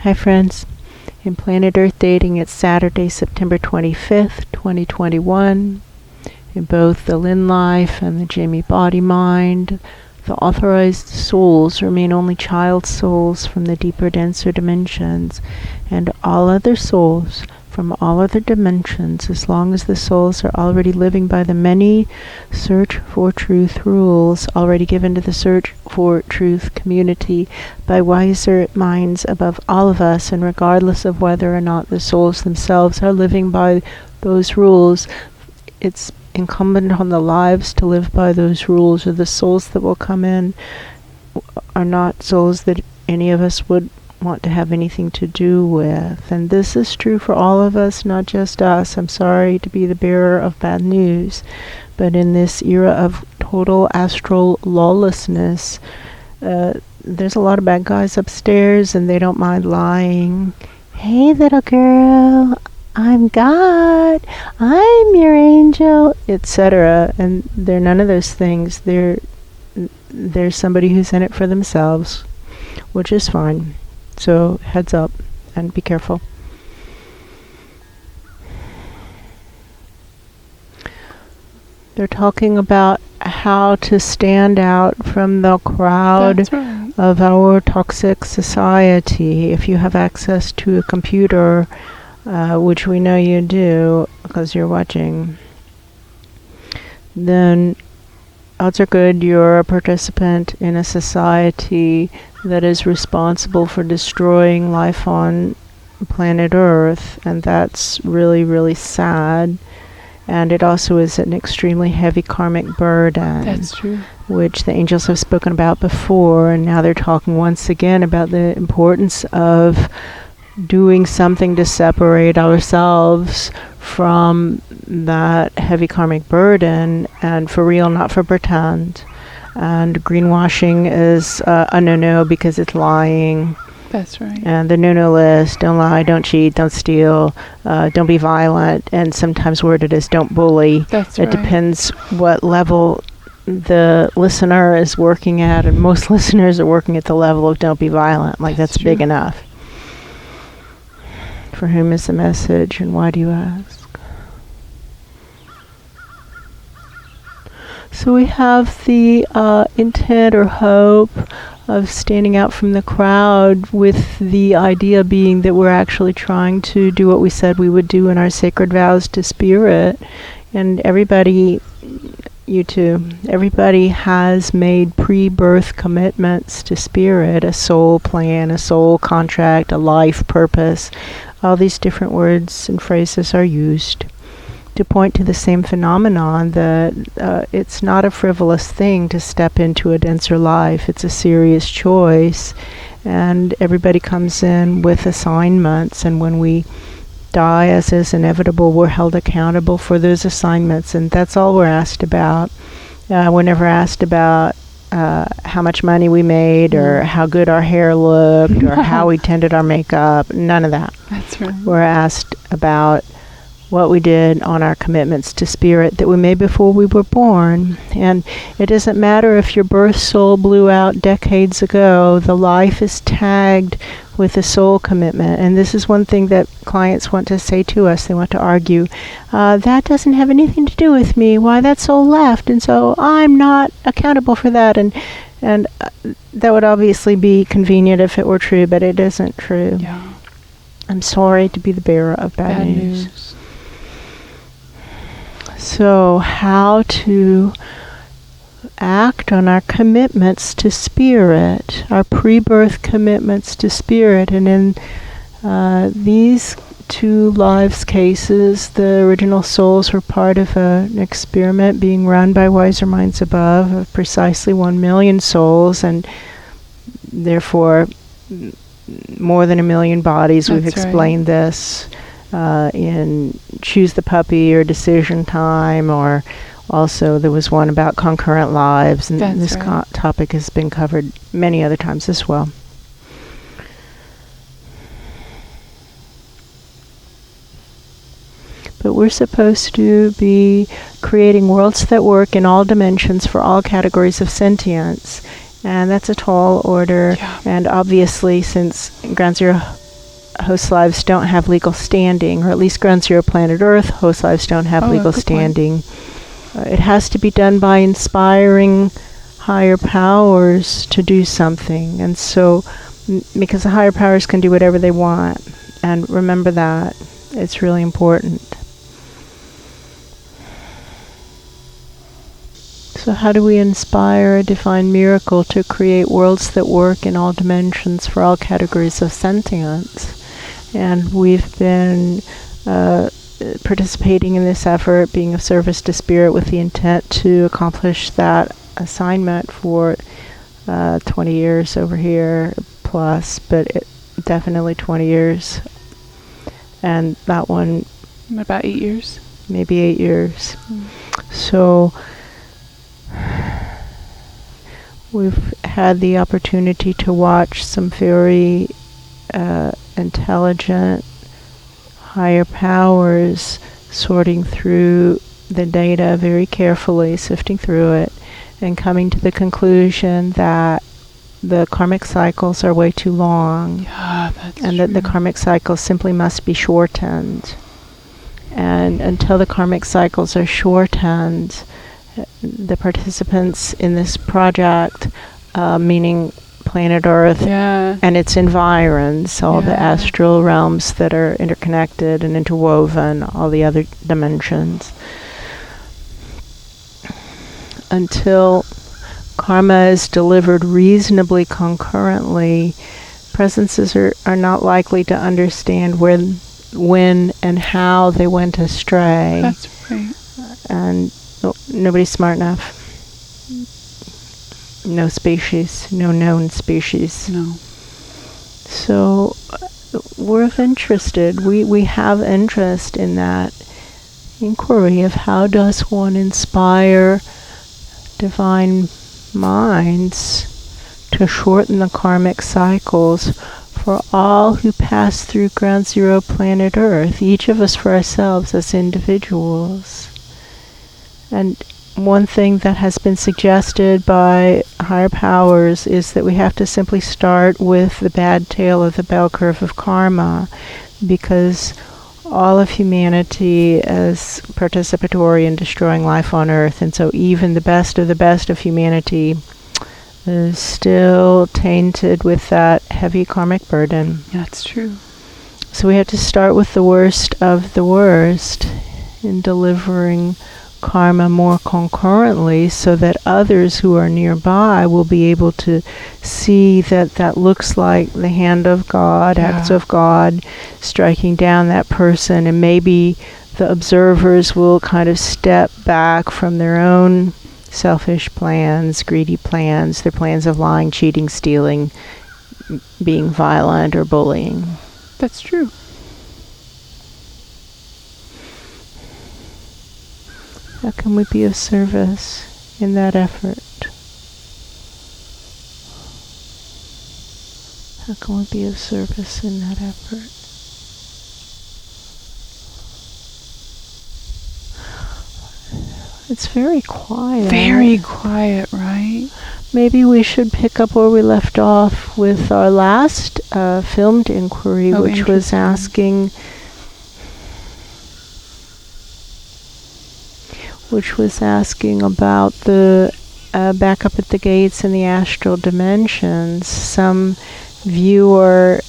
Hi friends. In Planet Earth Dating, it's Saturday, September 25th, 2021. In both the Lynn life and the Jamie body mind, the authorized souls remain only child souls from the deeper, denser dimensions, and all other souls from all other dimensions, as long as the souls are already living by the many search for truth rules already given to the search for truth community by wiser minds above all of us, and regardless of whether or not the souls themselves are living by those rules, it's incumbent on the lives to live by those rules, or the souls that will come in are not souls that any of us would want to have anything to do with. And this is true for all of us, not just us. I'm sorry to be the bearer of bad news, but in this era of total astral lawlessness, there's a lot of bad guys upstairs, and they don't mind lying. Hey little girl, I'm God, I'm your angel, etc. And they're none of those things. They're somebody who's in it for themselves, which is fine. So heads up and be careful. They're talking about how to stand out from the crowd of our toxic society. If you have access to a computer, which we know you do because you're watching, then odds are good you're a participant in a society that is responsible for destroying life on planet Earth, and that's really, really sad. And it also is an extremely heavy karmic burden. That's true. Which the angels have spoken about before, and now they're talking once again about the importance of doing something to separate ourselves from that heavy karmic burden, and for real, not for pretend. And greenwashing is a no-no because it's lying. That's right. And the no-no list: don't lie, don't cheat, don't steal, don't be violent, and sometimes worded as don't bully. That's It right. depends what level the listener is working at, and most listeners are working at the level of don't be violent. Like that's big enough. For whom is the message, and why do you ask? So we have the intent or hope of standing out from the crowd, with the idea being that we're actually trying to do what we said we would do in our sacred vows to Spirit. And everybody, you too, everybody has made pre-birth commitments to Spirit, a soul plan, a soul contract, a life purpose. All these different words and phrases are used to point to the same phenomenon, that it's not a frivolous thing to step into a denser life. It's a serious choice, and everybody comes in with assignments, and when we die, as is inevitable, we're held accountable for those assignments, and that's all we're asked about. We're never asked about how much money we made, or how good our hair looked, or how we tended our makeup. None of that. That's right. We're asked about what we did on our commitments to Spirit that we made before we were born. And it doesn't matter if your birth soul blew out decades ago, the life is tagged with a soul commitment. And this is one thing that clients want to say to us. They want to argue, that doesn't have anything to do with me. Why, that soul left, and so I'm not accountable for that. And that would obviously be convenient if it were true, but it isn't true. Yeah. I'm sorry to be the bearer of bad news. So how to act on our commitments to Spirit, our pre-birth commitments to Spirit. And in these two lives cases, the original souls were part of an experiment being run by wiser minds above of precisely 1 million souls, and therefore more than 1 million bodies. We've explained this in Choose the Puppy or Decision Time, or also there was one about concurrent lives, and this topic has been covered many other times as well. But we're supposed to be creating worlds that work in all dimensions for all categories of sentience. And that's a tall order. Yeah. And obviously, since Ground Zero host lives don't have legal standing, or at least ground zero planet Earth host lives don't have legal standing. It has to be done by inspiring higher powers to do something. And so, because the higher powers can do whatever they want. And remember that. It's really important. So how do we inspire a divine miracle to create worlds that work in all dimensions for all categories of sentience? And we've been participating in this effort, being of service to Spirit with the intent to accomplish that assignment for 20 years over here plus, but definitely 20 years. And that one... About 8 years? Maybe 8 years. So we've had the opportunity to watch some very intelligent higher powers sorting through the data very carefully, sifting through it, and coming to the conclusion that the karmic cycles are way too long. Yeah, that's and true. That the karmic cycles simply must be shortened. And until the karmic cycles are shortened, the participants in this project, meaning planet Earth and its environs, all the astral realms that are interconnected and interwoven, all the other dimensions, until karma is delivered reasonably concurrently, presences are not likely to understand when and how they went astray. That's right. And nobody's smart enough. No species, no known species. No. So we're interested. We have interest in that inquiry of how does one inspire divine minds to shorten the karmic cycles for all who pass through ground zero planet Earth, each of us for ourselves as individuals. And one thing that has been suggested by higher powers is that we have to simply start with the bad tail of the bell curve of karma, because all of humanity is participatory in destroying life on Earth, and so even the best of humanity is still tainted with that heavy karmic burden. That's true. So we have to start with the worst of the worst in delivering karma more concurrently, so that others who are nearby will be able to see that looks like the hand of God, acts of God striking down that person, and maybe the observers will kind of step back from their own selfish plans, greedy plans, their plans of lying, cheating, stealing, being violent, or bullying. That's true. How can we be of service in that effort? How can we be of service in that effort? It's very quiet. Very quiet, right? Maybe we should pick up where we left off with our last filmed inquiry, which was asking about the backup at the gates in the astral dimensions. Some viewer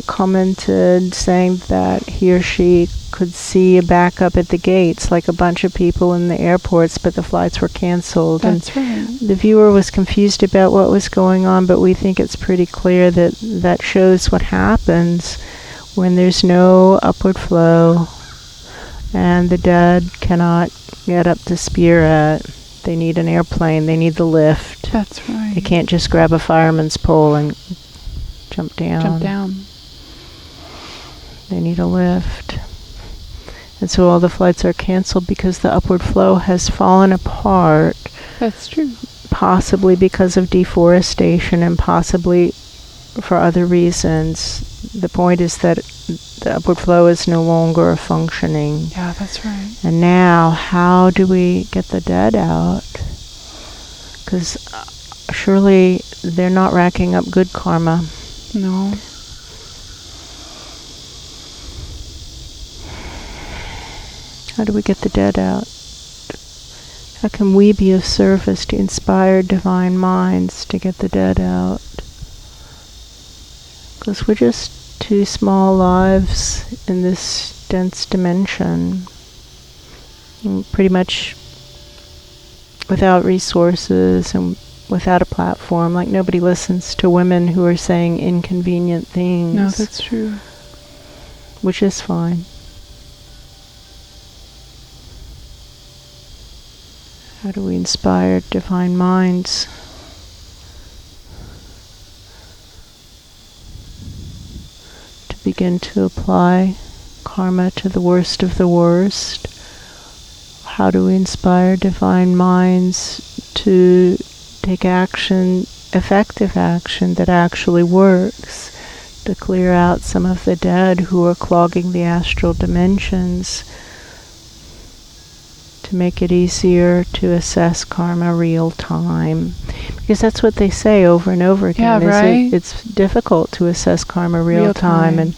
commented saying that he or she could see a backup at the gates, like a bunch of people in the airports, but the flights were canceled. That's right. The viewer was confused about what was going on, but we think it's pretty clear that shows what happens when there's no upward flow and the dead cannot get up to spirit. They need an airplane. They need the lift. That's right. They can't just grab a fireman's pole and jump down. They need a lift. And so all the flights are canceled because the upward flow has fallen apart. That's true. Possibly because of deforestation and possibly for other reasons. The point is that the upward flow is no longer functioning. Yeah, that's right. And now, how do we get the dead out? Because surely they're not racking up good karma. No. How do we get the dead out? How can we be of service to inspired divine minds to get the dead out? Because we're just two small lives in this dense dimension, pretty much without resources and without a platform. Like, nobody listens to women who are saying inconvenient things. No, that's true. Which is fine. How do we inspire divine minds? To begin to apply karma to the worst of the worst. How do we inspire divine minds to take action, effective action that actually works, to clear out some of the dead who are clogging the astral dimensions, to make it easier to assess karma real time? Because that's what they say over and over again. Yeah, right? It's difficult to assess karma real time, and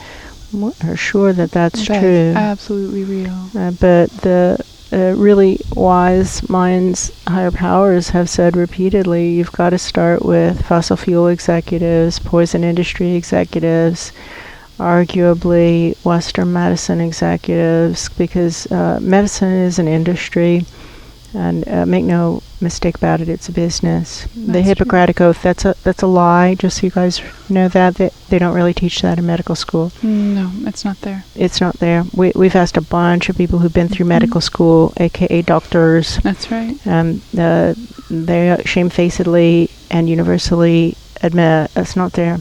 we're sure that that's true. Absolutely real. But the really wise minds, higher powers, have said repeatedly, you've got to start with fossil fuel executives, poison industry executives, arguably Western medicine executives, because medicine is an industry, and make no mistake about it, it's a business. The Hippocratic Oath, that's a lie, just so you guys know that. They don't really teach that in medical school. No, it's not there. It's not there. We've asked a bunch of people who've been through medical school, aka doctors. That's right. They shamefacedly and universally admit it's not there.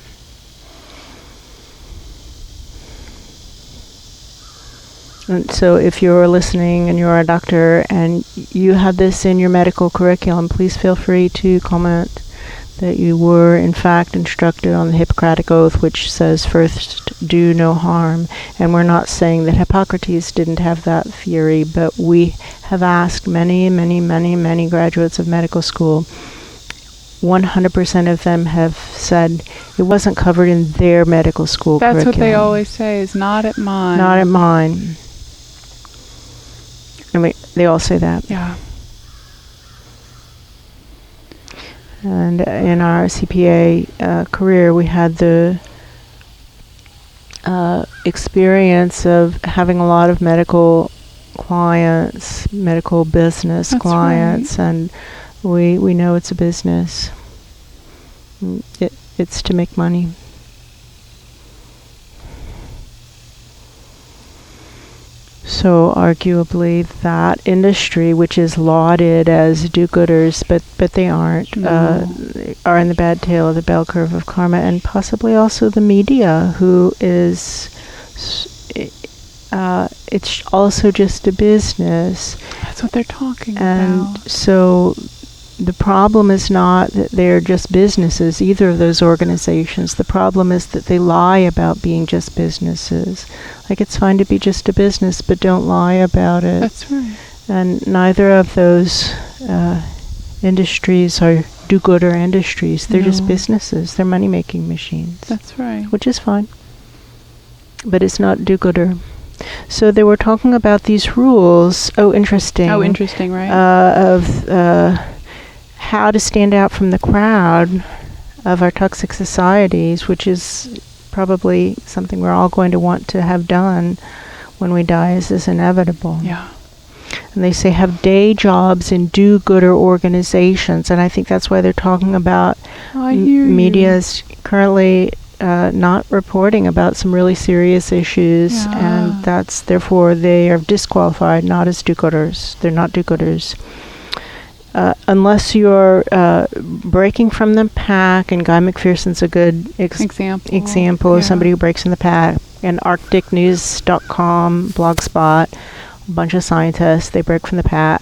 And so if you're listening and you're a doctor and you have this in your medical curriculum, please feel free to comment that you were in fact instructed on the Hippocratic Oath, which says first do no harm. And we're not saying that Hippocrates didn't have that theory, but we have asked many graduates of medical school. 100% of them have said it wasn't covered in their medical school curriculum. That's what they always say, is not at mine. Not at mine. And they all say that. Yeah. And in our CPA career, we had the experience of having a lot of medical clients, medical business That's clients, right. and we know it's a business. It's to make money. So arguably that industry, which is lauded as do-gooders, but they aren't, are in the bad tail of the bell curve of karma, and possibly also the media, who is, it's also just a business. That's what they're talking and about. So the problem is not that they're just businesses, either of those organizations. The problem is that they lie about being just businesses. Like, it's fine to be just a business, but don't lie about it. That's right. And neither of those industries are do-gooder industries. They're just businesses. They're money-making machines. That's right. Which is fine. But it's not do-gooder. So they were talking about these rules. Oh, interesting. Oh, interesting, right? Of how to stand out from the crowd of our toxic societies, which is probably something we're all going to want to have done when we die, as is inevitable. Yeah. And they say have day jobs in do-gooder organizations, and I think that's why they're talking about media is currently not reporting about some really serious issues, and that's therefore they are disqualified, not as do-gooders. They're not do-gooders. Unless you're breaking from the pack, and Guy McPherson's a good example of somebody who breaks in the pack, and ArcticNews.com, Blogspot, a bunch of scientists, they break from the pack,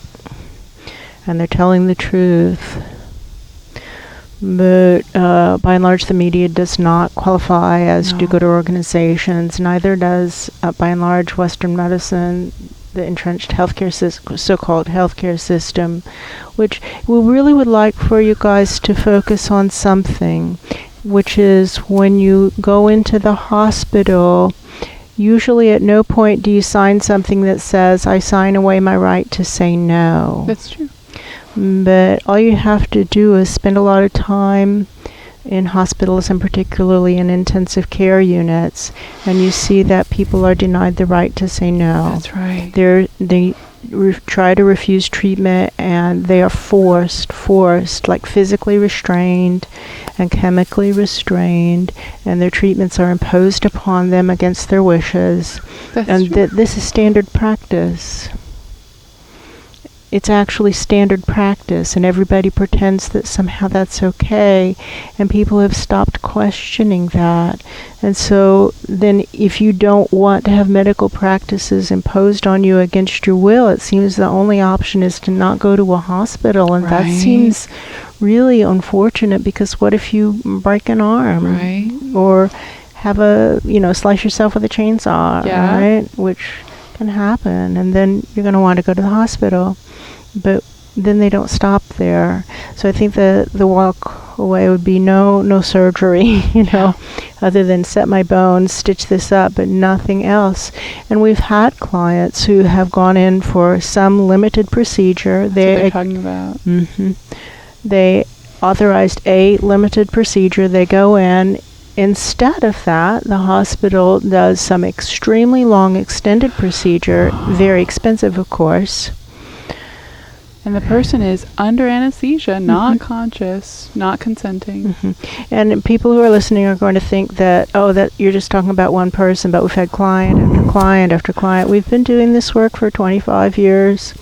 and they're telling the truth. But by and large, the media does not qualify as do-gooder organizations. Neither does, by and large, Western medicine, the entrenched healthcare so-called healthcare system, which we really would like for you guys to focus on something, which is when you go into the hospital, Usually at no point do you sign something that says, I sign away my right to say no. That's true. But all you have to do is spend a lot of time in hospitals, and particularly in intensive care units, and you see that people are denied the right to say no. That's right. They try to refuse treatment, and they are forced, like physically restrained and chemically restrained, and their treatments are imposed upon them against their wishes. That's And true. this is standard practice. It's actually standard practice, and everybody pretends that somehow that's okay, and people have stopped questioning that. And so then if you don't want to have medical practices imposed on you against your will, it seems the only option is to not go to a hospital, and that Right. seems really unfortunate, because what if you break an arm? Right. Or have slice yourself with a chainsaw, Yeah. right? Which can happen, and then you're going to want to go to the hospital. But then they don't stop there. So I think the walk away would be no surgery, other than set my bones, stitch this up, but nothing else. And we've had clients who have gone in for some limited procedure. That's what they're talking about. They authorized a limited procedure. They go in. Instead of that, the hospital does some extremely long extended procedure, very expensive, of course. And the person is under anesthesia, not conscious, not consenting. And people who are listening are going to think that, that you're just talking about one person, but we've had client after client after client. We've been doing this work for 25 years,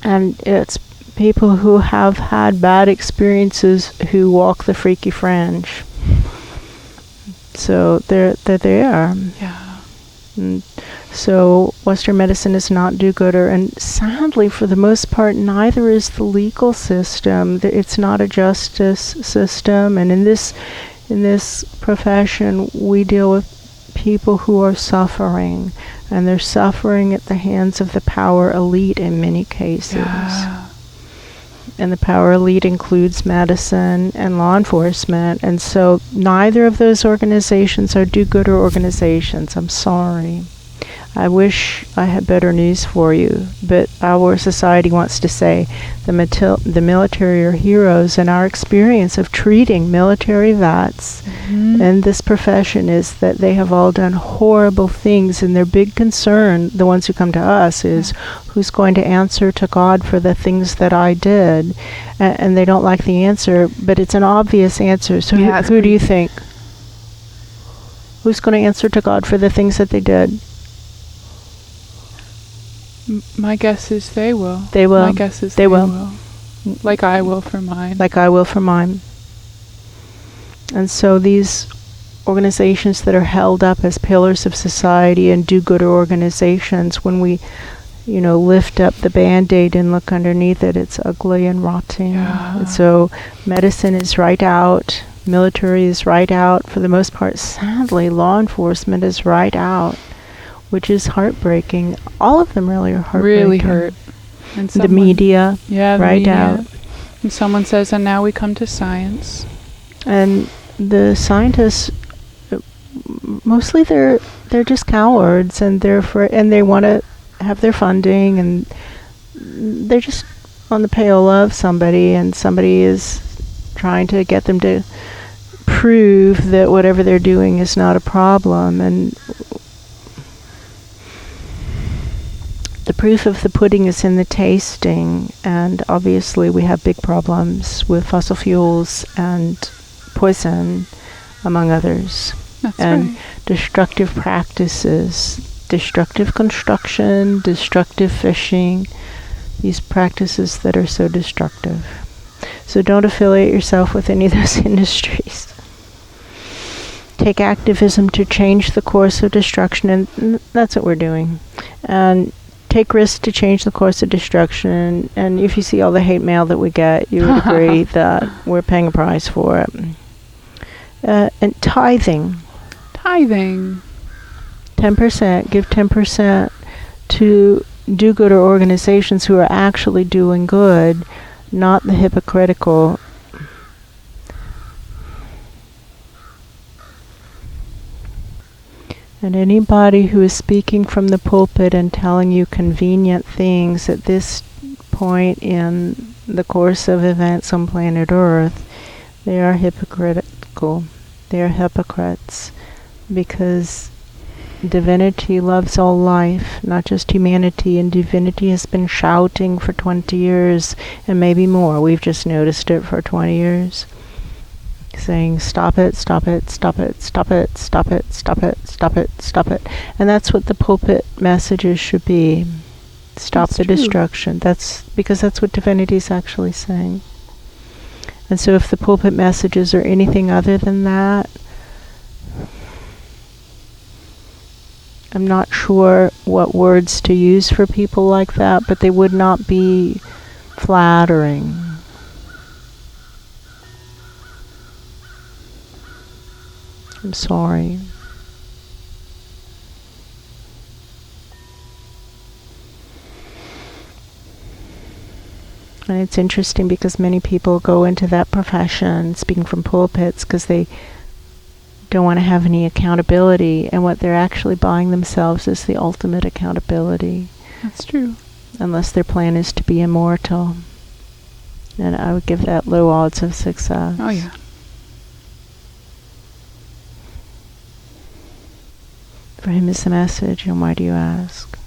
and it's people who have had bad experiences who walk the freaky fringe. So they're there. Yeah. And so Western medicine is not do-gooder, and sadly, for the most part, neither is the legal system. It's not a justice system, and in this profession, we deal with people who are suffering, and they're suffering at the hands of the power elite in many cases. Yeah. And the power elite includes medicine and law enforcement, and so neither of those organizations are do-gooder organizations. I'm sorry. I wish I had better news for you, but our society wants to say the military are heroes, and our experience of treating military vets in this profession is that they have all done horrible things, and their big concern, the ones who come to us, is who's going to answer to God for the things that I did, and they don't like the answer, but it's an obvious answer. So who do you think? Who's going to answer to God for the things that they did? My guess is they will. They will. My guess is they will. Like I will for mine. Like I will for mine. And so these organizations that are held up as pillars of society and do-gooder organizations, when we, lift up the Band-Aid and look underneath it, it's ugly and rotting. Yeah. And so medicine is right out. Military is right out. For the most part, sadly, law enforcement is right out, which is heartbreaking. All of them really are heartbreaking. Really hurt. And the media, the right media. out. And someone says, and now we come to science. And the scientists, mostly they're just cowards, and and they want to have their funding, and they're just on the payroll of somebody, and somebody is trying to get them to prove that whatever they're doing is not a problem. And the proof of the pudding is in the tasting, and obviously we have big problems with fossil fuels and poison, among others. That's and right. Destructive practices, destructive construction, destructive fishing, these practices that are so destructive. So don't affiliate yourself with any of those industries. Take activism to change the course of destruction, and that's what we're doing. And take risks to change the course of destruction, and if you see all the hate mail that we get, you would agree that we're paying a price for it. And tithing. Tithing. 10%. Give 10% to do-gooder organizations who are actually doing good, not the hypocritical. And anybody who is speaking from the pulpit and telling you convenient things at this point in the course of events on planet Earth, they are hypocritical. They are hypocrites, because divinity loves all life, not just humanity, and divinity has been shouting for 20 years and maybe more. We've just noticed it for 20 years. Saying, stop it, stop it, stop it, stop it, stop it, stop it, stop it, stop it. And that's what the pulpit messages should be. Stop the destruction. That's because that's what divinity is actually saying. And so if the pulpit messages are anything other than that, I'm not sure what words to use for people like that, but they would not be flattering. I'm sorry. And it's interesting because many people go into that profession, speaking from pulpits, because they don't want to have any accountability, and what they're actually buying themselves is the ultimate accountability. That's true. Unless their plan is to be immortal. And I would give that low odds of success. Oh, yeah. For him is the message, and why do you ask?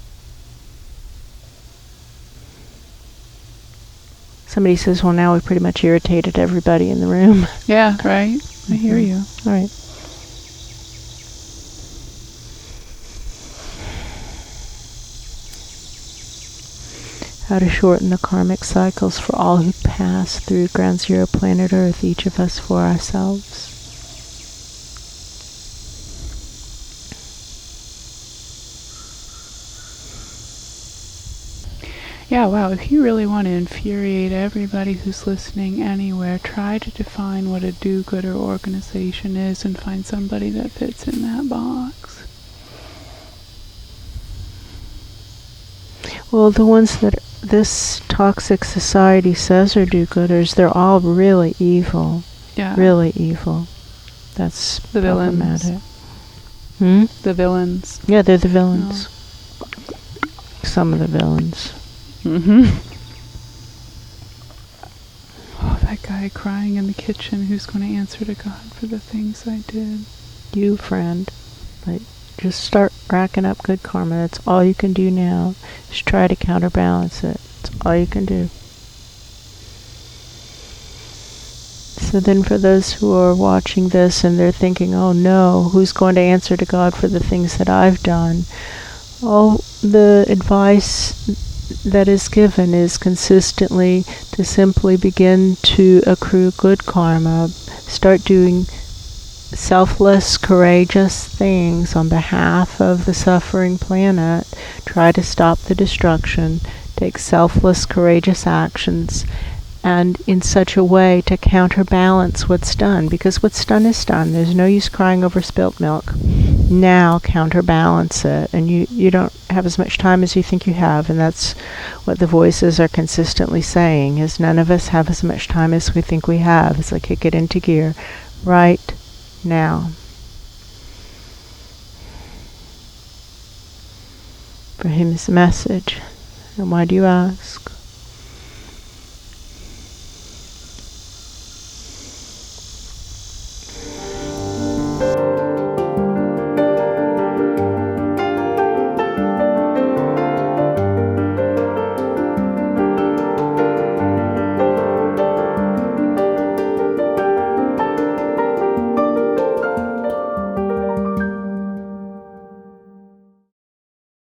Somebody says, well, now we've pretty much irritated everybody in the room. Yeah, right. I hear you. All right. How to shorten the karmic cycles for all who pass through Ground Zero planet Earth, each of us for ourselves. Yeah, wow, if you really want to infuriate everybody who's listening anywhere, try to define what a do-gooder organization is and find somebody that fits in that box. Well, the ones that this toxic society says are do-gooders, they're all really evil. Yeah. Really evil. That's the villains. problematic. The villains. Yeah, they're the villains. No. Some of the villains. Mm-hmm. Oh, that guy crying in the kitchen, who's going to answer to God for the things I did? You, friend. Like, just start racking up good karma. That's all you can do now. Just try to counterbalance it. That's all you can do. So then for those who are watching this and they're thinking, oh no, who's going to answer to God for the things that I've done? All the advice that is given is consistently to simply begin to accrue good karma. Start doing selfless, courageous things on behalf of the suffering planet. Try to stop the destruction. Take selfless, courageous actions, and in such a way to counterbalance what's done. Because what's done is done. There's no use crying over spilt milk. Now counterbalance it. And you don't have as much time as you think you have. And that's what the voices are consistently saying, is none of us have as much time as we think we have. It's like kick it into gear right now. For him is the message. And why do you ask?